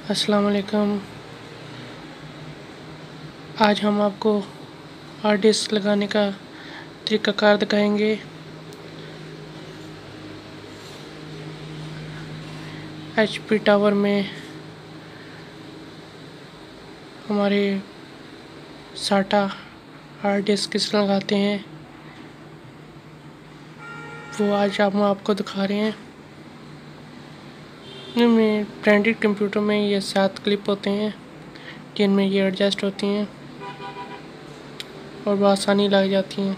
अस्सलाम वालेकुम। आज हम आपको हार्ड डिस्क लगाने का तरीक़ाकार दिखाएंगे। HP टावर में हमारे SATA हार्ड डिस्क किस तरह लगाते हैं वो आज हम आपको दिखा रहे हैं। इनमें ब्रांडेड कंप्यूटर में ये 7 क्लिप होते हैं जिनमें ये एडजस्ट होती हैं और बआसानी लग जाती हैं।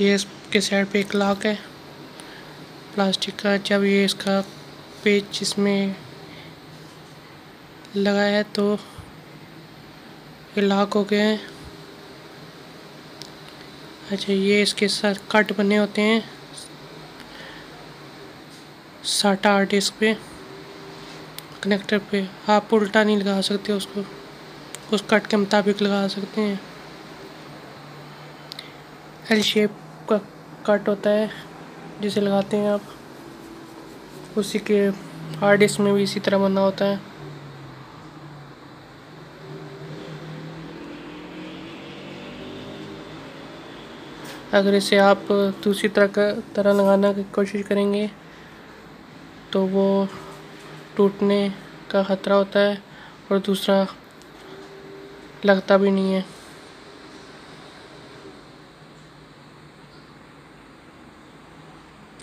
ये इसके साइड पे एक लॉक है प्लास्टिक का। जब ये इसका पेच इसमें लगा है तो ये लॉक हो गए हैं। अच्छा, ये इसके साथ कट बने होते हैं SATA हार्ड डिस्क पे कनेक्टर पे। आप उल्टा नहीं लगा सकते उसको, उस कट के मुताबिक लगा सकते हैं। एल शेप का कट होता है जिसे लगाते हैं आप, उसी के हार्ड डिस्क में भी इसी तरह बना होता है। अगर इसे आप दूसरी तरह लगाने की कोशिश करेंगे तो वो टूटने का ख़तरा होता है और दूसरा लगता भी नहीं है।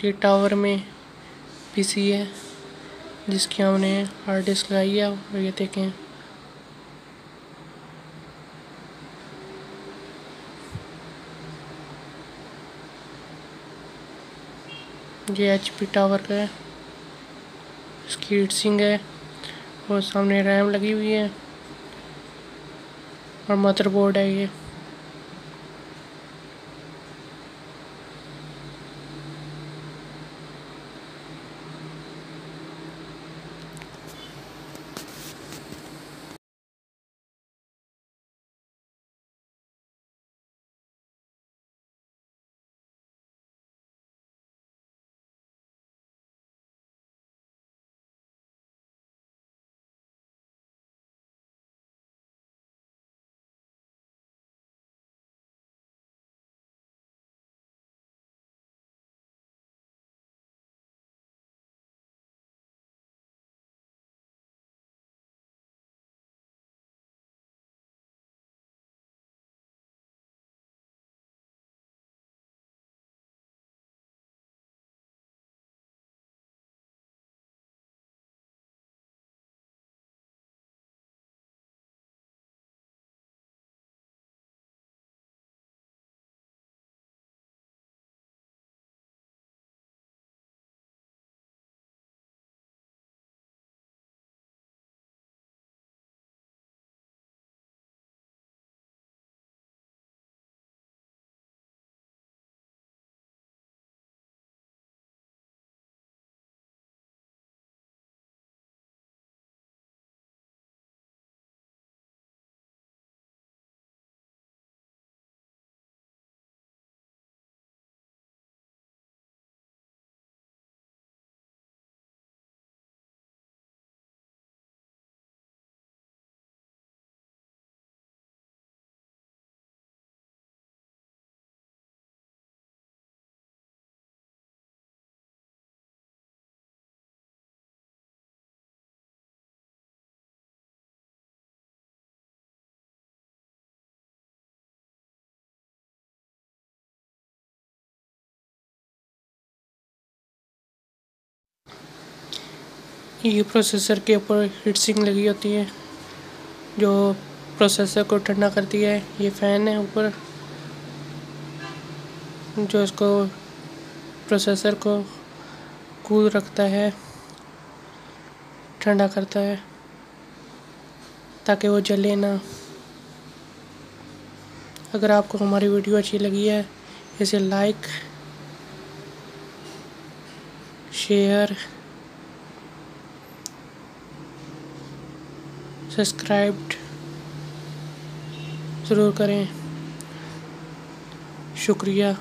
ये टावर में PC है जिसकी हमने हार्ड डिस्क लगाई है और ये देखें ये HP टावर का है। इसकी हीट सिंक है और सामने रैम लगी हुई है और मदरबोर्ड है। ये प्रोसेसर के ऊपर हीट सिंक लगी होती है जो प्रोसेसर को ठंडा करती है। ये फ़ैन है ऊपर जो इसको प्रोसेसर को कूल रखता है, ठंडा करता है ताकि वो जले ना। अगर आपको हमारी वीडियो अच्छी लगी है इसे लाइक, शेयर, सब्सक्राइब ज़रूर करें। शुक्रिया।